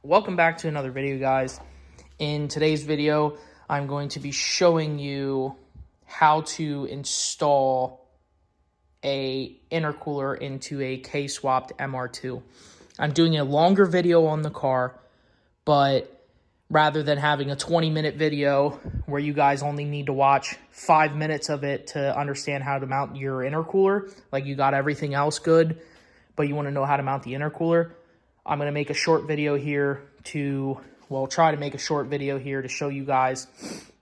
Welcome back to another video, guys. In today's video, I'm going to be showing you how to install a intercooler into a K-swapped MR2. I'm doing a longer video on the car, but rather than having a 20-minute video where you guys only need to watch 5 minutes of it to understand how to mount your intercooler, like you got everything else good, but you want to know how to mount the intercooler, I'm going to make a short video here try to make a short video here to show you guys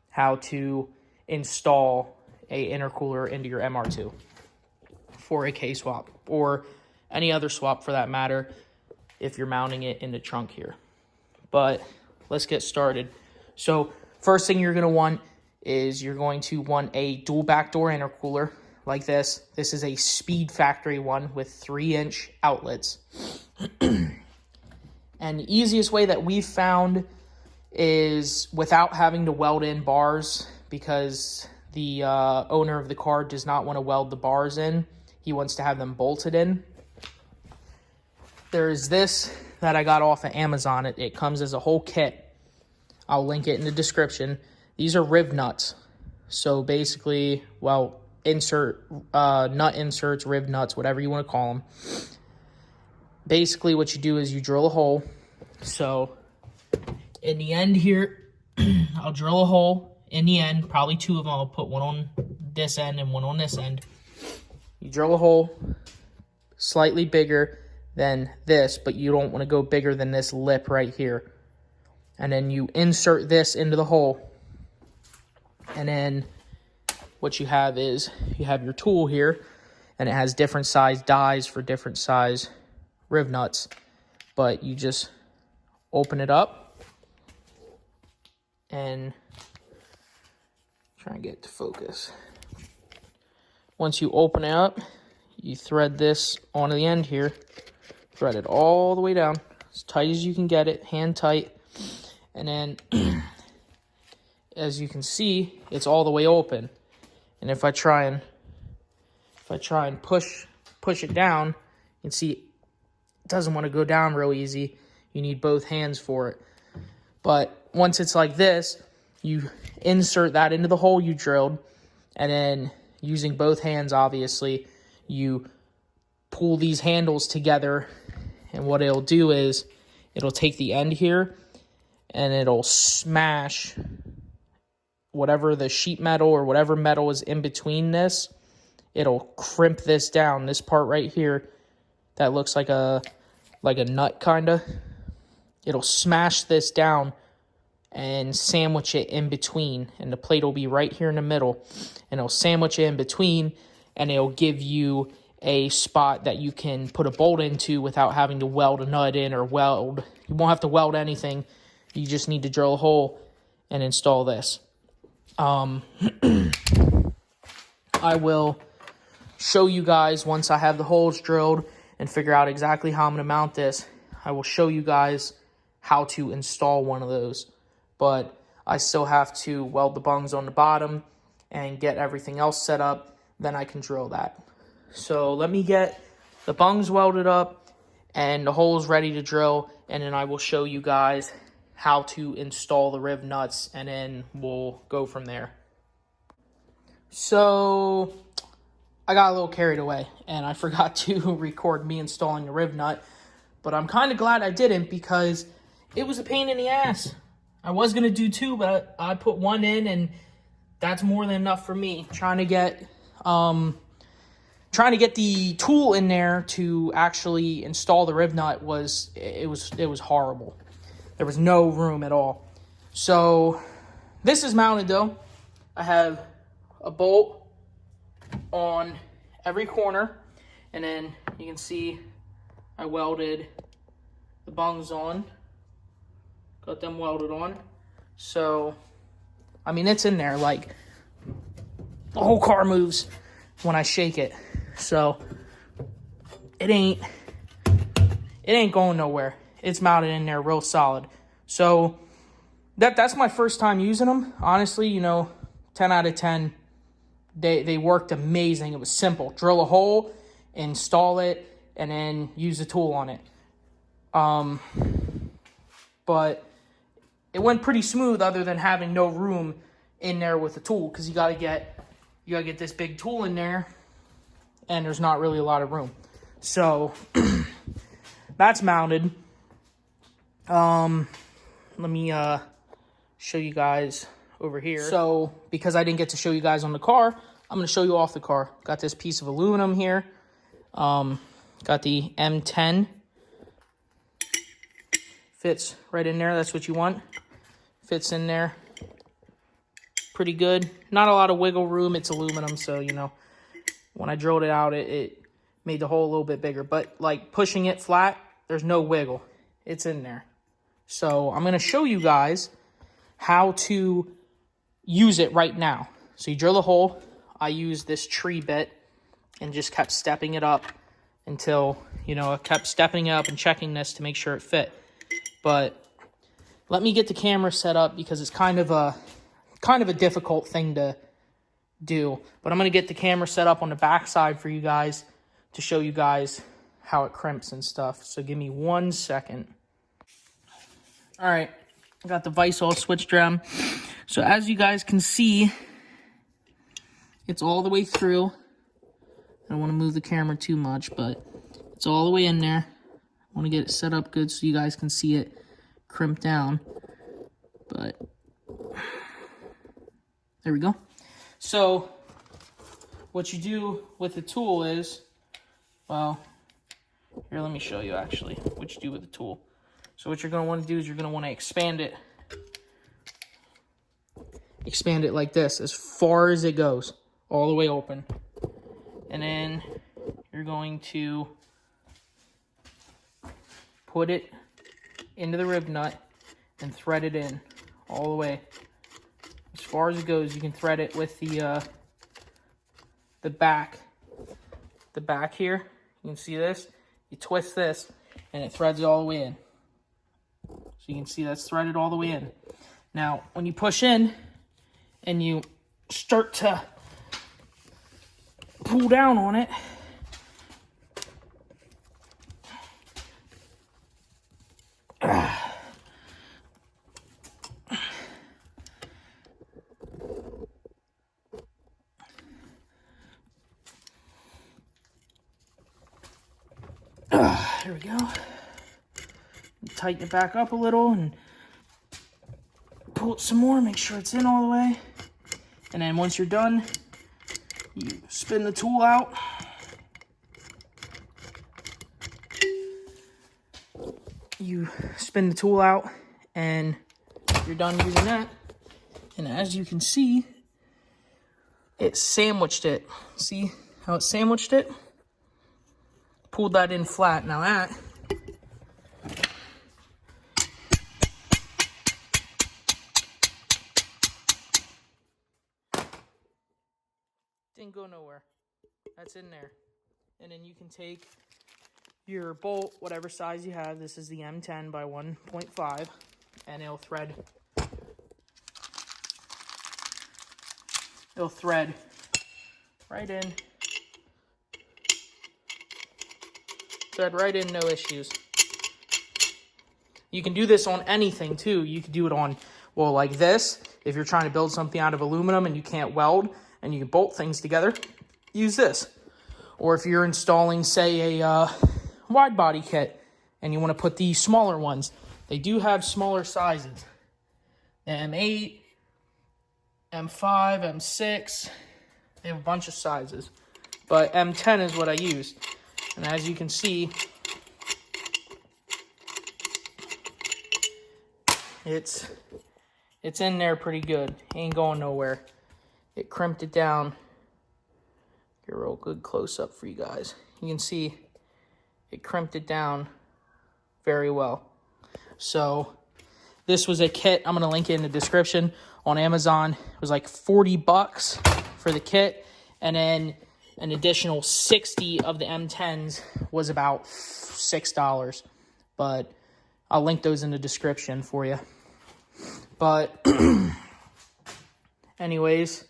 how to install a intercooler into your MR2 for a K-swap or any other swap for that matter if you're mounting it in the trunk here. But let's get started. So first thing you're going to want is you're going to want a dual backdoor intercooler like this. This is a Speed Factory one with 3-inch outlets. And the easiest way that we've found is without having to weld in bars, because the owner of the car does not want to weld the bars in. He wants to have them bolted in. There's this that I got off of Amazon. It comes as a whole kit. I'll link it in the description. These are riv nuts. So basically, nut inserts, riv nuts, whatever you want to call them. Basically, what you do is you drill a hole. So, in the end here, I'll drill a hole in the end. Probably two of them. I'll put one on this end and one on this end. You drill a hole slightly bigger than this, but you don't want to go bigger than this lip right here. And then you insert this into the hole. And then what you have is you have your tool here, and it has different size dies for different size riv nuts, but you just open it up and try and get it to focus. Once you open it up, you thread this onto the end here, thread it all the way down as tight as you can get it, hand tight, and then as you can see, it's all the way open. And if I try and push it down, you can see doesn't want to go down real easy. You need both hands for it. But once it's like this, you insert that into the hole you drilled, and then using both hands, obviously, you pull these handles together, and what it'll do is it'll take the end here and it'll smash whatever the sheet metal or whatever metal is in between this. It'll crimp this down, this part right here that looks like a nut, kind of. It'll smash this down and sandwich it in between, and the plate will be right here in the middle, and it'll sandwich it in between, and it'll give you a spot that you can put a bolt into without having to weld a nut in or weld. You won't have to weld anything. You just need to drill a hole and install this. I will show you guys once I have the holes drilled and figure out exactly how I'm going to mount this. I will show you guys how to install one of those. But I still have to weld the bungs on the bottom and get everything else set up. Then I can drill that. So let me get the bungs welded up and the holes ready to drill. And then I will show you guys how to install the riv nuts. And then we'll go from there. So I got a little carried away and I forgot to record me installing the riv nut, but I'm kind of glad I didn't because it was a pain in the ass. I was going to do two, but I put one in and that's more than enough for me. Trying to get the tool in there to actually install the riv nut was horrible. There was no room at all. So this is mounted though. I have a bolt on every corner, and then you can see I welded the bungs on, got them welded on. So I mean, it's in there, like the whole car moves when I shake it, so it ain't going nowhere. It's mounted in there real solid. So that's my first time using them. Honestly, 10 out of 10. They worked amazing. It was simple. Drill a hole, install it, and then use the tool on it. but it went pretty smooth other than having no room in there with the tool, because you gotta get this big tool in there and there's not really a lot of room. So that's mounted. Let me show you guys over here. So because I didn't get to show you guys on the car, I'm going to show you off the car. Got this piece of aluminum here. Got the M10. Fits right in there. That's what you want. Fits in there pretty good. Not a lot of wiggle room. It's aluminum, so, you know, when I drilled it out, it made the hole a little bit bigger. But, like, pushing it flat, there's no wiggle. It's in there. So I'm going to show you guys how to use it right now. So you drill a hole. I used this tree bit and just kept stepping it up until, you know, I kept stepping it up and checking this to make sure it fit. But let me get the camera set up because it's kind of a difficult thing to do. But I'm going to get the camera set up on the back side for you guys to show you guys how it crimps and stuff. So give me 1 second. All right, I got the vise all switched around. So as you guys can see, it's all the way through. I don't want to move the camera too much, but it's all the way in there. I want to get it set up good so you guys can see it crimp down. But there we go. So what you do with the tool is, well, here, let me show you actually what you do with the tool. So what you're going to want to do is you're going to want to expand it. Expand it like this, as far as it goes, all the way open. And then you're going to put it into the rib nut and thread it in all the way. As far as it goes, you can thread it with the back. The back here, you can see this. You twist this, and it threads it all the way in. So you can see that's threaded all the way in. Now, when you push in, and you start to pull down on it, there we go. Tighten it back up a little and pull it some more, make sure it's in all the way. And then once you're done, you spin the tool out. You spin the tool out and you're done using that. And as you can see, it sandwiched it. See how it sandwiched it? Pulled that in flat. Now that didn't go nowhere. That's in there. And then you can take your bolt, whatever size you have. This is the M10 by 1.5, and it'll thread right in. Thread right in, no issues. You can do this on anything too. You can do it on, well, like this. If you're trying to build something out of aluminum and you can't weld and you can bolt things together, use this. Or if you're installing, say, a wide body kit and you want to put these smaller ones, they do have smaller sizes. M8, M5, M6, they have a bunch of sizes. But M10 is what I use. And as you can see, it's in there pretty good. Ain't going nowhere. It crimped it down. Get a real good close up for you guys. You can see it crimped it down very well. So this was a kit. I'm going to link it in the description on Amazon. It was like $40 for the kit. And then an additional 60 of the M10s was about $6. But I'll link those in the description for you. But anyways,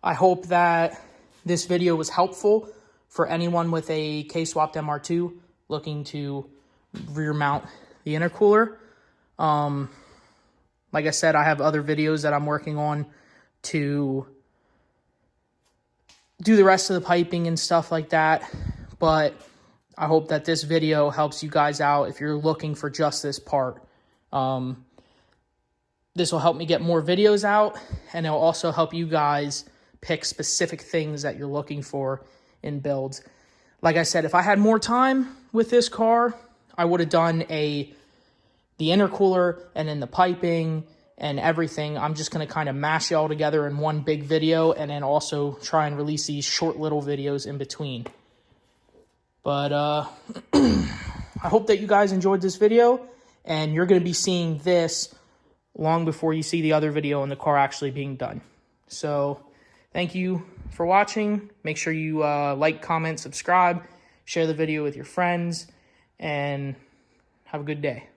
I hope that this video was helpful for anyone with a K-swapped MR2 looking to rear mount the intercooler. Like I said, I have other videos that I'm working on to do the rest of the piping and stuff like that. But I hope that this video helps you guys out if you're looking for just this part. This will help me get more videos out, and it'll also help you guys pick specific things that you're looking for in builds. Like I said, if I had more time with this car, I would have done the intercooler and then the piping and everything. I'm just going to kind of mash it all together in one big video, and then also try and release these short little videos in between. But I hope that you guys enjoyed this video, and you're going to be seeing this long before you see the other video and the car actually being done. So thank you for watching. Make sure you like, comment, subscribe, share the video with your friends, and have a good day.